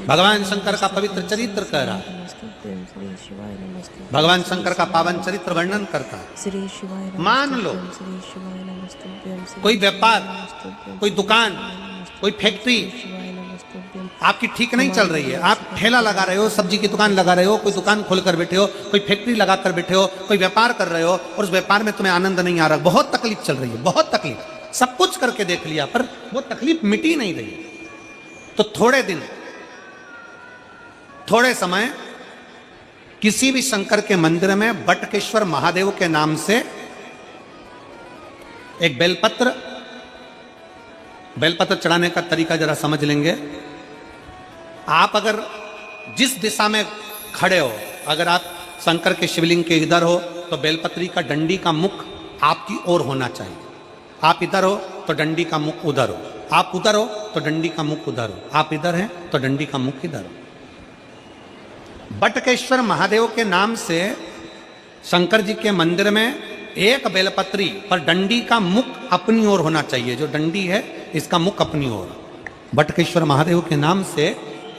भगवान शंकर का पवित्र चरित्र कह रहा है, भगवान शंकर का पावन चरित्र वर्णन करता है। मान लो कोई व्यापार, कोई दुकान, कोई फैक्ट्री आपकी ठीक नहीं चल रही है, आप ठेला लगा रहे हो, सब्जी की दुकान लगा रहे हो, कोई दुकान खोल कर बैठे हो, कोई फैक्ट्री लगा कर बैठे हो, कोई व्यापार कर रहे हो और उस व्यापार में तुम्हें आनंद नहीं आ रहा, बहुत तकलीफ चल रही है, बहुत तकलीफ, सब कुछ करके देख लिया पर वो तकलीफ मिटी नहीं रही, तो थोड़े दिन, थोड़े समय किसी भी शंकर के मंदिर में बटकेश्वर महादेव के नाम से एक बेलपत्र चढ़ाने का तरीका जरा समझ लेंगे। आप अगर जिस दिशा में खड़े हो, अगर आप शंकर के शिवलिंग के इधर हो तो बेलपत्री का डंडी का मुख आपकी ओर होना चाहिए, आप इधर हो तो डंडी का मुख उधर हो, आप उधर हो तो डंडी का मुख उधर हो, आप इधर हैं तो डंडी का मुख इधर हो। बटकेश्वर महादेव के नाम से शंकर जी के मंदिर में एक बेलपत्री पर डंडी का मुख अपनी ओर होना चाहिए, जो डंडी है इसका मुख अपनी ओर। बटकेश्वर महादेव के नाम से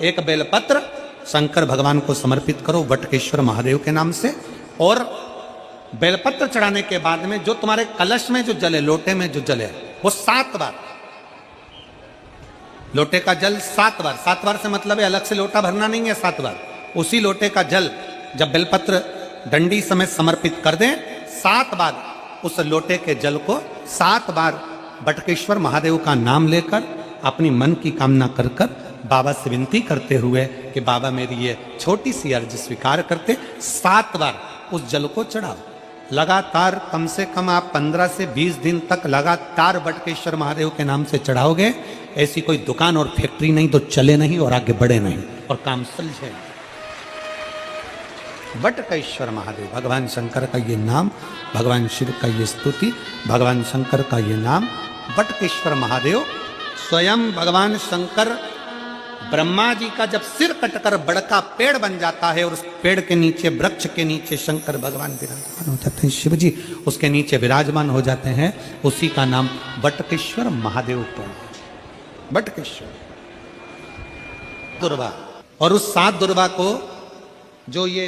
एक बेलपत्र शंकर भगवान को समर्पित करो बटकेश्वर महादेव के नाम से, और बेलपत्र चढ़ाने के बाद में जो तुम्हारे कलश में जो जल है, लोटे में जो जल है, वो 7 बार, लोटे का जल 7 बार, 7 बार से मतलब है अलग से लोटा भरना नहीं है, 7 बार उसी लोटे का जल जब बेलपत्र डंडी समेत समर्पित कर दें, 7 बार उस लोटे के जल को 7 बार बटकेश्वर महादेव का नाम लेकर अपनी मन की कामना कर कर बाबा से विनती करते हुए कि बाबा मेरी ये छोटी सी अर्ज स्वीकार करते, 7 बार उस जल को चढ़ाओ। लगातार कम से कम आप 15 से 20 दिन तक लगातार बटकेश्वर महादेव के नाम से चढ़ाओगे, ऐसी कोई दुकान और फैक्ट्री नहीं तो चले नहीं और आगे बढ़े नहीं और काम सुलझे। बटकेश्वर महादेव, भगवान शंकर का ये नाम, भगवान शिव का ये स्तुति, भगवान शंकर का ये नाम बटकेश्वर महादेव। स्वयं भगवान शंकर ब्रह्मा जी का जब सिर कटकर बड़का पेड़ बन जाता है और उस पेड़ के नीचे, वृक्ष के नीचे शंकर भगवान विराजमान हो जाते हैं, शिव जी उसके नीचे विराजमान हो जाते हैं, उसी का नाम बटकेश्वर महादेव पर। बटकेश्वर दुर्वा, और उस 7 दुर्वा को जो ये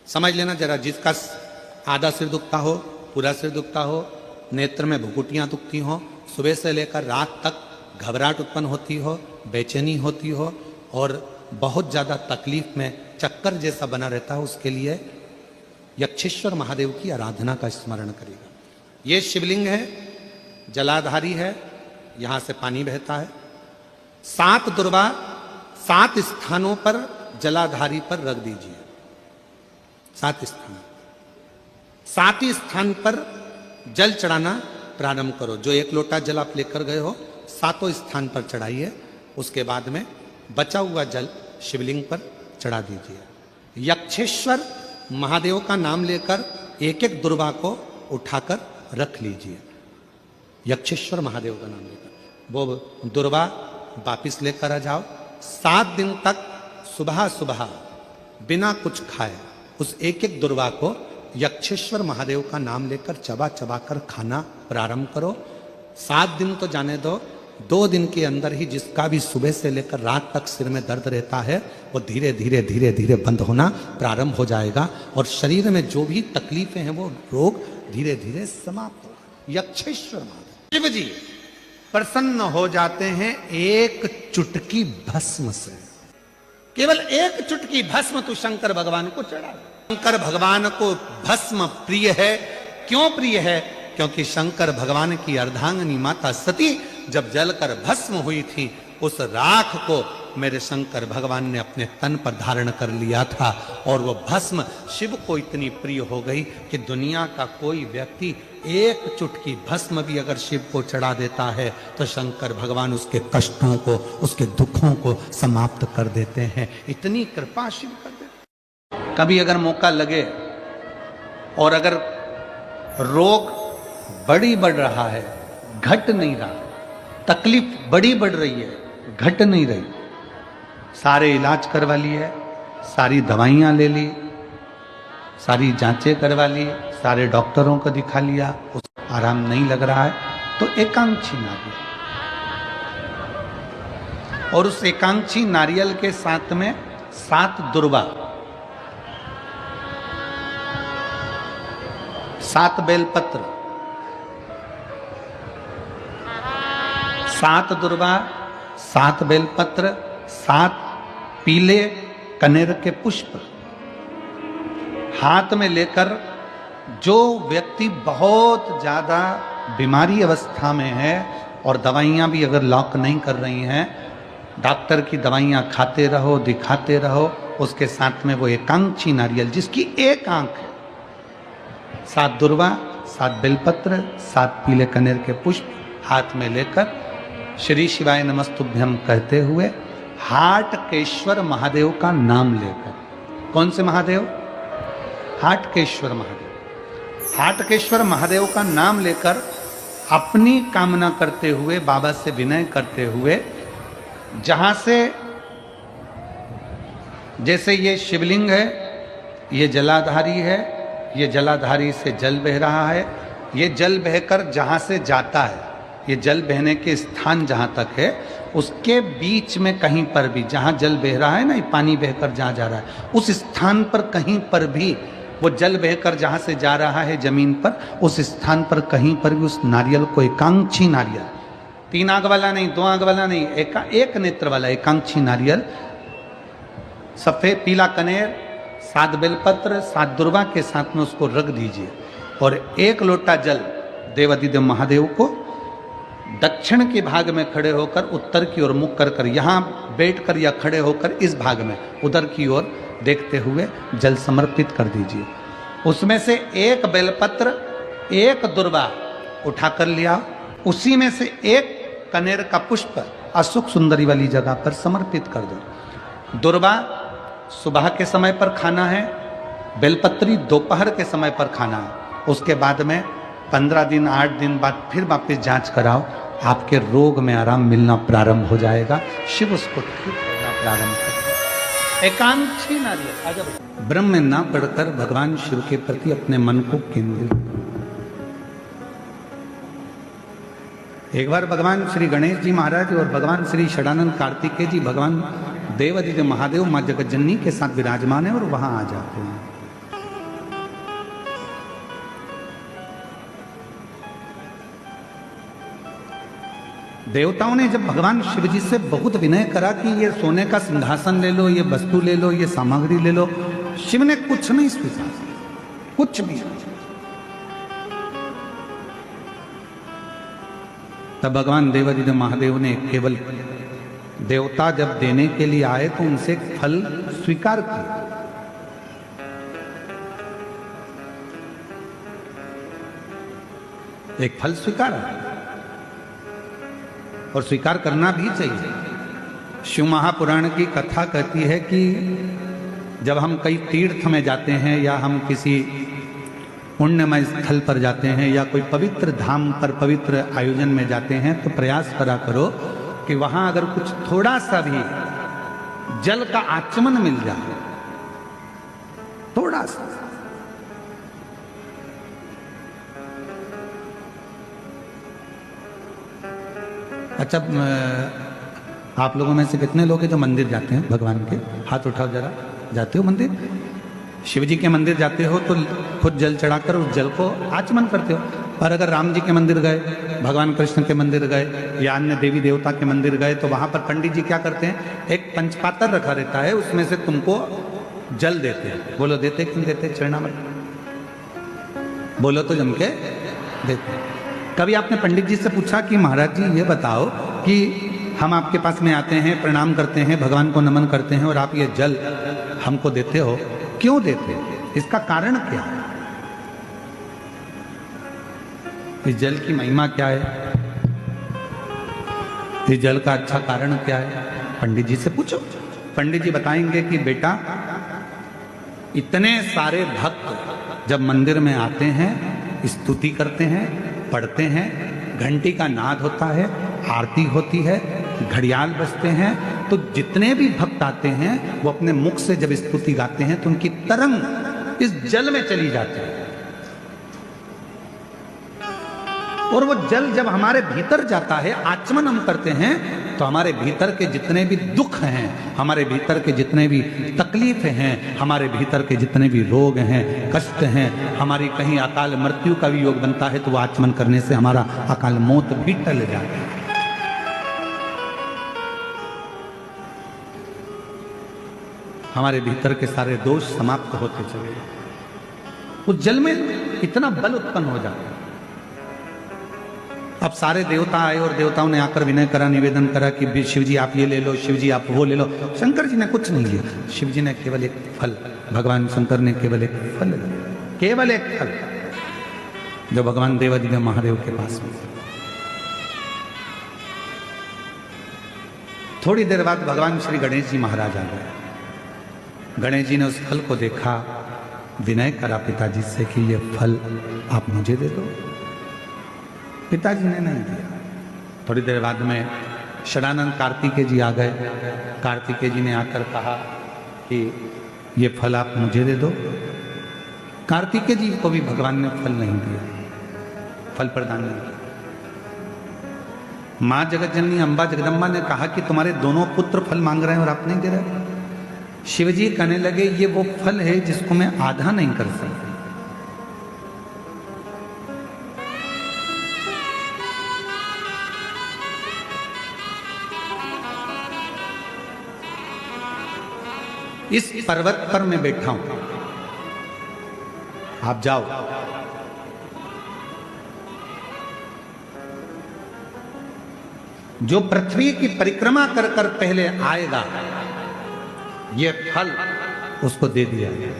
समझ लेना जरा, जिसका आधा सिर दुखता हो, पूरा सिर दुखता हो, नेत्र में भुकुटियां दुखती हो, सुबह से लेकर रात तक घबराहट उत्पन्न होती हो, बेचैनी होती हो और बहुत ज़्यादा तकलीफ में चक्कर जैसा बना रहता है, उसके लिए यक्षेश्वर महादेव की आराधना का स्मरण करेगा। ये शिवलिंग है, जलाधारी है, यहाँ से पानी बहता है। 7 दुर्वा 7 स्थानों पर जलाधारी पर रख दीजिए, 7 स्थान, 7 ही स्थान पर जल चढ़ाना प्रारंभ करो। जो 1 लोटा जल आप लेकर गए हो 7 स्थान पर चढ़ाइए, उसके बाद में बचा हुआ जल शिवलिंग पर चढ़ा दीजिए। यक्षेश्वर महादेव का नाम लेकर एक एक दुर्वा को उठाकर रख लीजिए, यक्षेश्वर महादेव का नाम लेकर वो दुर्वा वापिस लेकर आ जाओ। 7 दिन तक सुबह सुबह बिना कुछ खाए उस एक एक दुर्वा को यक्षेश्वर महादेव का नाम लेकर चबा चबा कर खाना प्रारंभ करो। 7 दिन तो जाने दो, 2 दिन के अंदर ही जिसका भी सुबह से लेकर रात तक सिर में दर्द रहता है वो धीरे धीरे धीरे धीरे बंद होना प्रारंभ हो जाएगा और शरीर में जो भी तकलीफें हैं वो रोग धीरे धीरे समाप्त होगा। यक्षेश्वर महादेव शिव जी प्रसन्न हो जाते हैं एक चुटकी भस्म से। केवल एक चुटकी भस्म तू शंकर भगवान को चढ़ा। शंकर भगवान को भस्म प्रिय है। क्यों प्रिय है? क्योंकि शंकर भगवान की अर्धांगिनी माता सती जब जलकर भस्म हुई थी, उस राख को मेरे शंकर भगवान ने अपने तन पर धारण कर लिया था और वो भस्म शिव को इतनी प्रिय हो गई कि दुनिया का कोई व्यक्ति एक चुटकी भस्म भी अगर शिव को चढ़ा देता है तो शंकर भगवान उसके कष्टों को, उसके दुखों को समाप्त कर देते हैं। इतनी कृपा शिव कर देते। कभी अगर मौका लगे और अगर रोग बढ़ी बढ़ रहा है, घट नहीं रहा, तकलीफ बड़ी बढ़ रही है, घट नहीं रही, सारे इलाज करवा लिए, सारी दवाइयाँ ले ली, सारी जांचें करवा ली, सारे डॉक्टरों को दिखा लिया, उसको आराम नहीं लग रहा है तो एकांत छीना दिया। और उस एकांक्षी नारियल के साथ में 7 दुर्वा, 7 बेलपत्र, 7 दुर्वा, 7 बेलपत्र, 7 पीले कनेर के पुष्प हाथ में लेकर, जो व्यक्ति बहुत ज्यादा बीमारी अवस्था में है और दवाइयां भी अगर लॉक नहीं कर रही हैं, डॉक्टर की दवाइयां खाते रहो, दिखाते रहो, उसके साथ में वो एकांक्षी नारियल जिसकी एक आंख है, 7 दुर्वा, 7 बेलपत्र, 7 पीले कनेर के पुष्प हाथ में लेकर श्री शिवाय नमस्तुभ्यम कहते हुए हाटकेश्वर महादेव का नाम लेकर, कौन से महादेव? हाटकेश्वर महादेव। हाटकेश्वर महादेव का नाम लेकर अपनी कामना करते हुए, बाबा से विनय करते हुए, जहां से, जैसे ये शिवलिंग है, ये जलाधारी है, ये जलाधारी से जल बह रहा है, ये जल बहकर जहां से जाता है, ये जल बहने के स्थान जहां तक है, उसके बीच में कहीं पर भी, जहां जल बह रहा है ना, ये पानी बहकर जहां जा रहा है, उस स्थान पर कहीं पर भी, वो जल बहकर जहां से जा रहा है जमीन पर, उस स्थान पर कहीं पर भी उस नारियल को, एकांक्षी नारियल, 3 आंख वाला नहीं, 2 आंख वाला नहीं, एक नेत्र वाला एकांक्षी नारियल, सफेद पीला कनेर, 7 बेलपत्र, 7 दुर्वा के साथ में उसको रख दीजिए और 1 लोटा जल देवाधिदेव महादेव को दक्षिण के भाग में खड़े होकर, उत्तर की ओर मुख कर यहाँ बैठकर या खड़े होकर इस भाग में उधर की ओर देखते हुए जल समर्पित कर दीजिए। उसमें से 1 बेलपत्र, 1 दुर्वा उठाकर लिया, उसी में से 1 कनेर का पुष्प अशोक सुंदरी वाली जगह पर समर्पित कर दो। दुर्वा सुबह के समय पर खाना है, बेलपत्री दोपहर के समय पर खाना है। उसके बाद में 15 दिन 8 दिन बाद फिर वापस जांच कराओ, आपके रोग में आराम मिलना प्रारंभ हो जाएगा। शिव उसको ठीक करना प्रारंभ कर। एकांक्षी नारियल ब्रह्म में ना पढ़कर भगवान शिव के प्रति अपने मन को केंद्रित। एक बार भगवान श्री गणेश जी महाराज और भगवान श्री षडानंद कार्तिकेय जी, भगवान देवाधिदेव महादेव माँ जगज्जननी के साथ विराजमान है और वहां आ जाते हैं। देवताओं ने जब भगवान शिव जी से बहुत विनय करा कि ये सोने का सिंहासन ले लो, ये वस्तु ले लो, ये सामग्री ले लो, शिव ने कुछ नहीं स्वीकार, कुछ भी। तब भगवान देवाधिदेव महादेव ने केवल, देवता जब देने के लिए आए तो उनसे फल स्वीकार किया। एक फल स्वीकार और स्वीकार करना भी चाहिए। शिव महापुराण की कथा कहती है कि जब हम कई तीर्थ में जाते हैं या हम किसी पुण्यमय स्थल पर जाते हैं या कोई पवित्र धाम पर पवित्र आयोजन में जाते हैं, तो प्रयास करा करो कि वहां अगर कुछ थोड़ा सा भी जल का आचमन मिल जाए, थोड़ा सा। अच्छा, आप लोगों में से कितने लोग हैं जो मंदिर जाते हैं भगवान के? हाथ उठाओ जरा। जाते हो मंदिर? शिव जी के मंदिर जाते हो तो खुद जल चढ़ाकर उस जल को आचमन करते हो। पर अगर राम जी के मंदिर गए, भगवान कृष्ण के मंदिर गए या अन्य देवी देवता के मंदिर गए, तो वहां पर पंडित जी क्या करते हैं, एक पंचपात्र रखा रहता है, उसमें से तुमको जल देते हैं। बोलो देते क्यों देते? चरणामृत बोलो तो जम के देते। कभी आपने पंडित जी से पूछा कि महाराज जी ये बताओ कि हम आपके पास में आते हैं, प्रणाम करते हैं, भगवान को नमन करते हैं और आप ये जल हमको देते हो, क्यों देते हो? इसका कारण क्या है? इस जल की महिमा क्या है? इस जल का अच्छा कारण क्या है? पंडित जी से पूछो। पंडित जी बताएंगे कि बेटा, इतने सारे भक्त जब मंदिर में आते हैं, स्तुति करते हैं, पढ़ते हैं, घंटी का नाद होता है, आरती होती है, घड़ियाल बजते हैं, तो जितने भी भक्त आते हैं वो अपने मुख से जब स्तुति गाते हैं तो उनकी तरंग इस जल में चली जाती है। और वो जल जब हमारे भीतर जाता है, आचमन हम करते हैं, तो हमारे भीतर के जितने भी दुख हैं, हमारे भीतर के जितने भी तकलीफें हैं, हमारे भीतर के जितने भी रोग हैं, कष्ट हैं, हमारी कहीं अकाल मृत्यु का भी योग बनता है तो वो आचमन करने से हमारा अकाल मौत भी टल जाता है। हमारे भीतर के सारे दोष समाप्त होते चले जाते। उस जल में इतना बल उत्पन्न हो जाता है। अब सारे देवता आए और देवताओं ने आकर विनय करा, निवेदन करा कि शिव जी आप ये ले लो, शिव जी आप वो ले लो। शंकर जी ने कुछ नहीं लिया, शिव जी ने केवल एक फल, भगवान शंकर ने केवल एक फल, केवल एक फल, जो भगवान देवादिदेव महादेव के पास में। थोड़ी देर बाद भगवान श्री गणेश जी महाराज आ गए। गणेश जी ने उस फल को देखा, विनय करा पिताजी से कि ये फल आप मुझे दे दो। पिताजी ने नहीं दिया। थोड़ी देर बाद में षडानंद कार्तिकेय जी आ गए। कार्तिकेय जी ने आकर कहा कि ये फल आप मुझे दे दो। कार्तिकेय जी को भी भगवान ने फल नहीं दिया, फल प्रदान नहीं किया। माँ जगत जननी अम्बा जगदम्बा ने कहा कि तुम्हारे दोनों पुत्र फल मांग रहे हैं और आप नहीं दे रहे। शिव जी कहने लगे ये वो फल है जिसको मैं आधा नहीं कर सकता। इस पर्वत पर मैं बैठा हूं, आप जाओ। जो पृथ्वी की परिक्रमा कर कर पहले आएगा ये फल उसको दे दिया गया।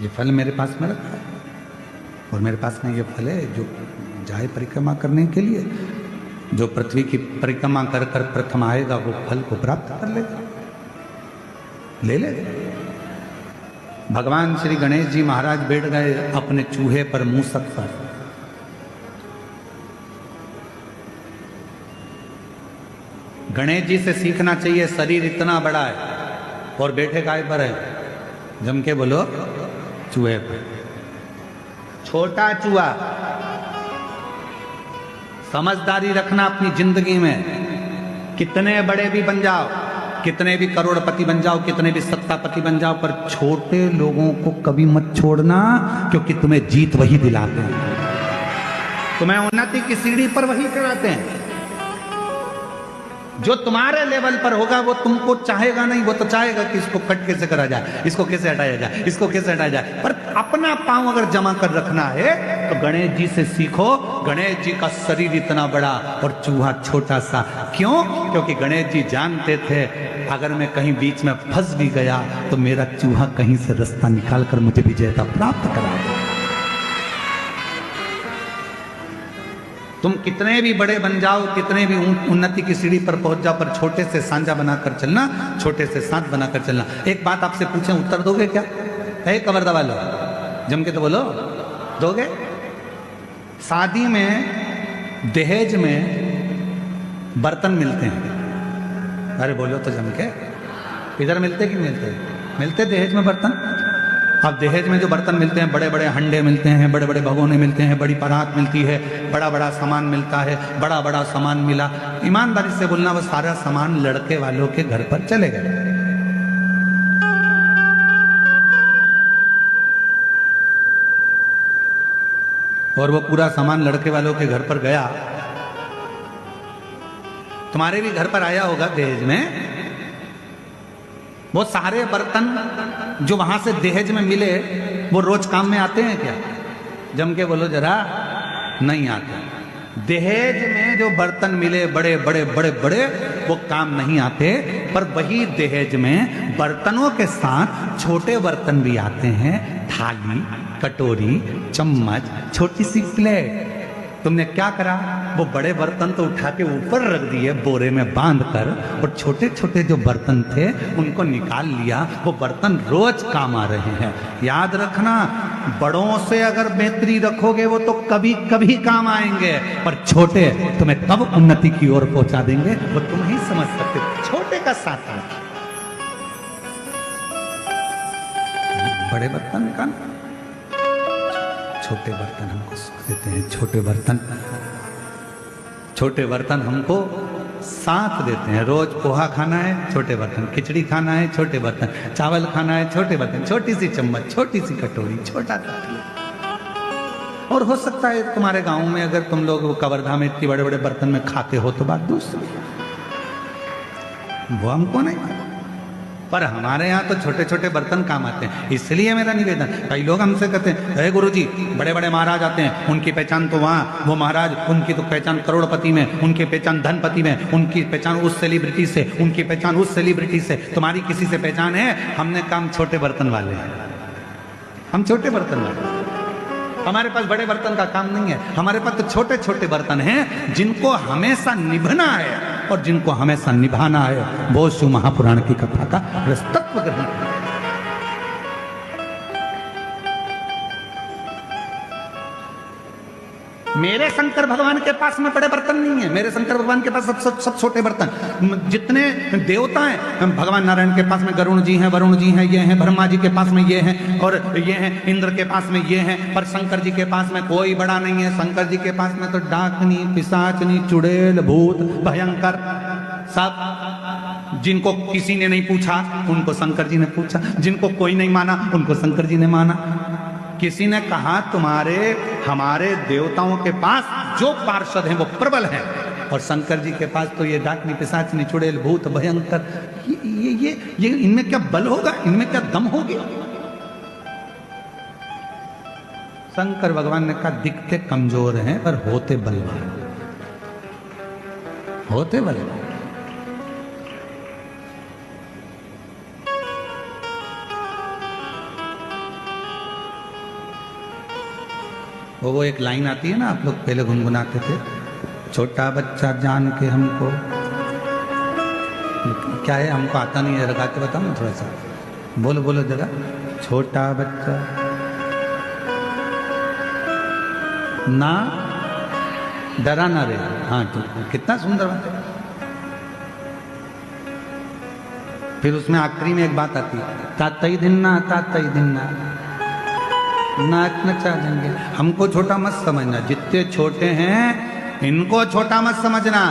ये फल मेरे पास में रखा है और मेरे पास में ये फल है जो जाए परिक्रमा करने के लिए। जो पृथ्वी की परिक्रमा कर कर प्रथम आएगा वो फल को प्राप्त कर लेगा, ले लेगा। भगवान श्री गणेश जी महाराज बैठ गए अपने चूहे पर, मूसक पर। गणेश जी से सीखना चाहिए, शरीर इतना बड़ा है और बैठे काय पर है? जम के बोलो, चूहे पर। छोटा चूहा। समझदारी रखना अपनी जिंदगी में। कितने बड़े भी बन जाओ, कितने भी करोड़पति बन जाओ, कितने भी सत्तापति बन जाओ, पर छोटे लोगों को कभी मत छोड़ना, क्योंकि तुम्हें जीत वही दिलाते हैं, तुम्हें उन्नति की सीढ़ी पर वही कराते हैं। जो तुम्हारे लेवल पर होगा वो तुमको चाहेगा नहीं, वो तो चाहेगा कि इसको कट कैसे करा जाए, इसको कैसे हटाया जाए, इसको कैसे हटाया जाए। पर अपना पांव अगर जमा कर रखना है तो गणेश जी से सीखो। गणेश जी का शरीर इतना बड़ा और चूहा छोटा सा। क्यों? क्योंकि गणेश जी जानते थे अगर मैं कहीं बीच में फंस भी गया तो मेरा चूहा कहीं से रास्ता निकाल कर मुझे विजेता प्राप्त करा दे। तुम कितने भी बड़े बन जाओ, कितने भी उन्नति की सीढ़ी पर पहुंच जाओ, पर छोटे से सांझा बनाकर चलना, छोटे से साथ बनाकर चलना। एक बात आपसे पूछें, उत्तर दोगे क्या? है कबर दबा लो, जम के तो बोलो, दोगे? शादी में दहेज में बर्तन मिलते हैं, अरे बोलो तो जम के। इधर मिलते कि मिलते? मिलते दहेज में बर्तन। अब दहेज में जो बर्तन मिलते हैं, बड़े बड़े हंडे मिलते हैं, बड़े बड़े भगोने मिलते हैं, बड़ी परात मिलती है, बड़ा बड़ा सामान मिलता है। बड़ा बड़ा सामान मिला, ईमानदारी से बोलना, वो सारा सामान लड़के वालों के घर पर चले गए। और वो पूरा सामान लड़के वालों के घर पर गया। तुम्हारे भी घर पर आया होगा दहेज में। वो सारे बर्तन जो वहां से दहेज में मिले वो रोज काम में आते हैं क्या? जम के बोलो जरा, नहीं आते। दहेज में जो बर्तन मिले बड़े बड़े बड़े बड़े, वो काम नहीं आते। पर वही दहेज में बर्तनों के साथ छोटे बर्तन भी आते हैं, थाली, कटोरी, चम्मच, छोटी सी प्लेट। तुमने क्या करा? वो बड़े बर्तन तो उठा के ऊपर रख दिए बोरे में बांध कर, और छोटे छोटे जो बर्तन थे उनको निकाल लिया। वो बर्तन रोज काम आ रहे हैं। याद रखना, बड़ों से अगर मैत्री रखोगे वो तो कभी कभी काम आएंगे, पर छोटे तुम्हें कब उन्नति की ओर पहुंचा देंगे वो तुम ही समझ सकते। छोटे का साथ है, बड़े बर्तन का छोटे बर्तन हमको सुख देते हैं, छोटे बर्तन हमको साथ देते हैं। रोज पोहा खाना है, छोटे बर्तन, खिचड़ी खाना है, छोटे बर्तन, चावल खाना है, छोटे बर्तन, छोटी सी चम्मच, छोटी सी कटोरी, छोटा सा प्लेट। और हो सकता है तुम्हारे गांव में अगर तुम लोग वो कवर्धा में इतने बड़े बड़े बर्तन में खाते हो तो बात दूसरी, वो हमको नहीं मालूम, पर हमारे यहाँ तो छोटे छोटे बर्तन काम आते हैं। इसलिए मेरा निवेदन, कई लोग हमसे कहते हैं अरे गुरुजी बड़े बड़े महाराज आते हैं, उनकी पहचान तो वहाँ, वो महाराज उनकी तो पहचान करोड़पति में, उनकी पहचान धनपति में, उनकी पहचान उस सेलिब्रिटी से, उनकी पहचान उस सेलिब्रिटी से, तुम्हारी किसी से पहचान है? हमने काम छोटे बर्तन वाले हैं, हम छोटे बर्तन वाले, हमारे पास बड़े बर्तन का काम नहीं है। हमारे पास तो छोटे छोटे बर्तन हैं जिनको हमेशा निभना है और जिनको हमेशा निभाना है। वो शिव महापुराण की कथा का तत्व ग्रहण करें। मेरे शंकर भगवान के पास में बड़े बर्तन नहीं है, मेरे शंकर भगवान के पास सब छोटे बर्तन। जितने देवता हैं भगवान नारायण के पास में गरुण जी हैं, वरुण जी हैं, ये हैं, ब्रह्मा जी के पास में ये हैं, और ये हैं, इंद्र के पास में ये हैं, पर शंकर जी के पास में कोई बड़ा नहीं है। शंकर जी के पास में तो डाकनी, पिशाचनी, चुड़ैल, भूत, भयंकर सब। जिनको किसी ने नहीं पूछा उनको शंकर जी ने पूछा, जिनको कोई नहीं माना उनको शंकर जी ने माना। किसी ने कहा तुम्हारे हमारे देवताओं के पास जो पार्षद हैं वो प्रबल हैं, और शंकर जी के पास तो ये डाकनी, पिशाचनी, चुड़ैल, भूत, भयंकर, ये इनमें क्या बल होगा, इनमें क्या दम होगी? शंकर भगवान ने कहा दिखते कमजोर हैं पर होते बलवान, होते बलवान। वो एक लाइन आती है ना, आप लोग पहले गुनगुनाते थे, छोटा बच्चा जान के हमको, क्या है हमको आता नहीं है, लगा के बताओ ना थोड़ा सा, बोलो बोलो जरा, छोटा बच्चा ना डरा ना रे। हाँ ठीक, कितना सुंदर बात है। फिर उसमें आखिरी में एक बात आती है, तातई दिन्ना, तातई दिन्ना, नाच नचा देंगे। हमको छोटा मत समझना, जितने छोटे हैं इनको छोटा मत समझना,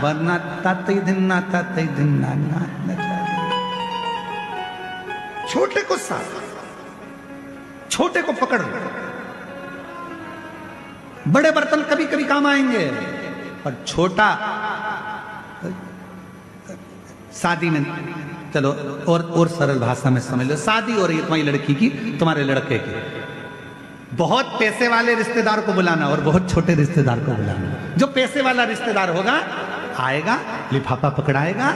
वरना तातई दिन्ना, तातई दिन्ना, नाच नचा देंगे। छोटे को साथ, छोटे को पकड़ लो। बड़े बर्तन कभी कभी काम आएंगे, और छोटा शादी में, चलो और सरल भाषा में समझ लो, शादी हो रही है तुम्हारी लड़की की, तुम्हारे लड़के की, बहुत पैसे वाले रिश्तेदार को बुलाना और बहुत छोटे रिश्तेदार को बुलाना। जो पैसे वाला रिश्तेदार होगा आएगा, लिफाफा पकड़ाएगा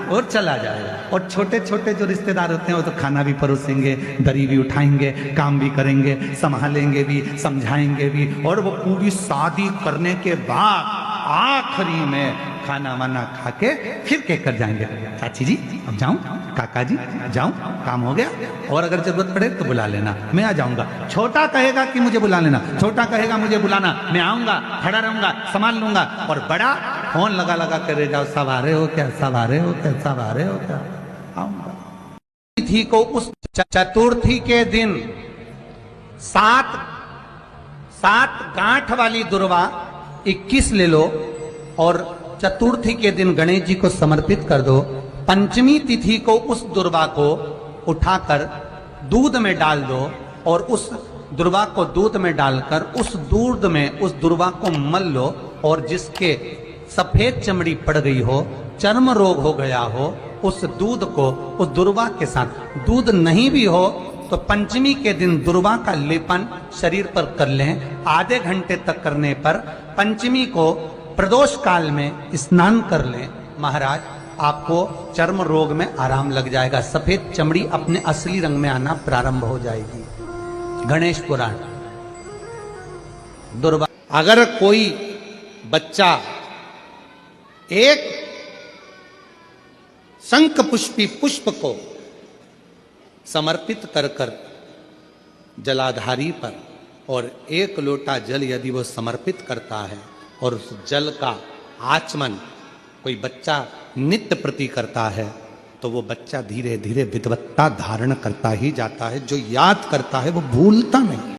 और चला जाएगा, और छोटे छोटे जो रिश्तेदार होते हैं वो तो खाना भी परोसेंगे, दरी भी उठाएंगे, काम भी करेंगे, संभालेंगे भी, समझाएंगे भी, और वो पूरी शादी करने के बाद आखिरी में खाना वाना खा के फिर कहकर जाएंगे, चाची जी अब जाऊं, काका जी जाऊं, काम हो गया, और अगर जरूरत पड़े तो बुला लेना, मैं आ जाऊंगा। छोटा कहेगा कि मुझे बुला लेना, छोटा कहेगा मुझे बुलाना, मैं आऊंगा, खड़ा रहूंगा, संभाल लूंगा, और बड़ा फोन लगा लगा कर जाओ, सब आ रहे हो क्या, सब आ रहे हो क्या, सब आ रहे हो क्या, आऊंगा। तिथि को उस चतुर्थी के दिन सात गांठ वाली दुर्वा 21 ले लो, और चतुर्थी के दिन गणेश जी को समर्पित कर दो। पंचमी तिथि को उस दुर्वा को उठाकर दूध में डाल दो, और उस दुर्वा को दूध में डालकर उस दूध में उस दुर्वा को मल लो, और जिसके सफेद चमड़ी पड़ गई हो, चर्म रोग हो गया हो, उस दूध को उस दुर्वा के साथ, दूध नहीं भी हो तो पंचमी के दिन दुर्वा का लेपन शरीर पर कर लें। आधे घंटे तक करने पर पंचमी को प्रदोष काल में स्नान कर लें, महाराज आपको चर्म रोग में आराम लग जाएगा, सफेद चमड़ी अपने असली रंग में आना प्रारंभ हो जाएगी। गणेश पुराण। दुर्वा। अगर कोई बच्चा एक शंख पुष्पी पुष्प को समर्पित कर कर जलाधारी पर, और एक लोटा जल यदि वो समर्पित करता है और उस जल का आचमन कोई बच्चा नित्य प्रति करता है, तो वो बच्चा धीरे धीरे विद्वत्ता धारण करता ही जाता है। जो याद करता है वो भूलता नहीं।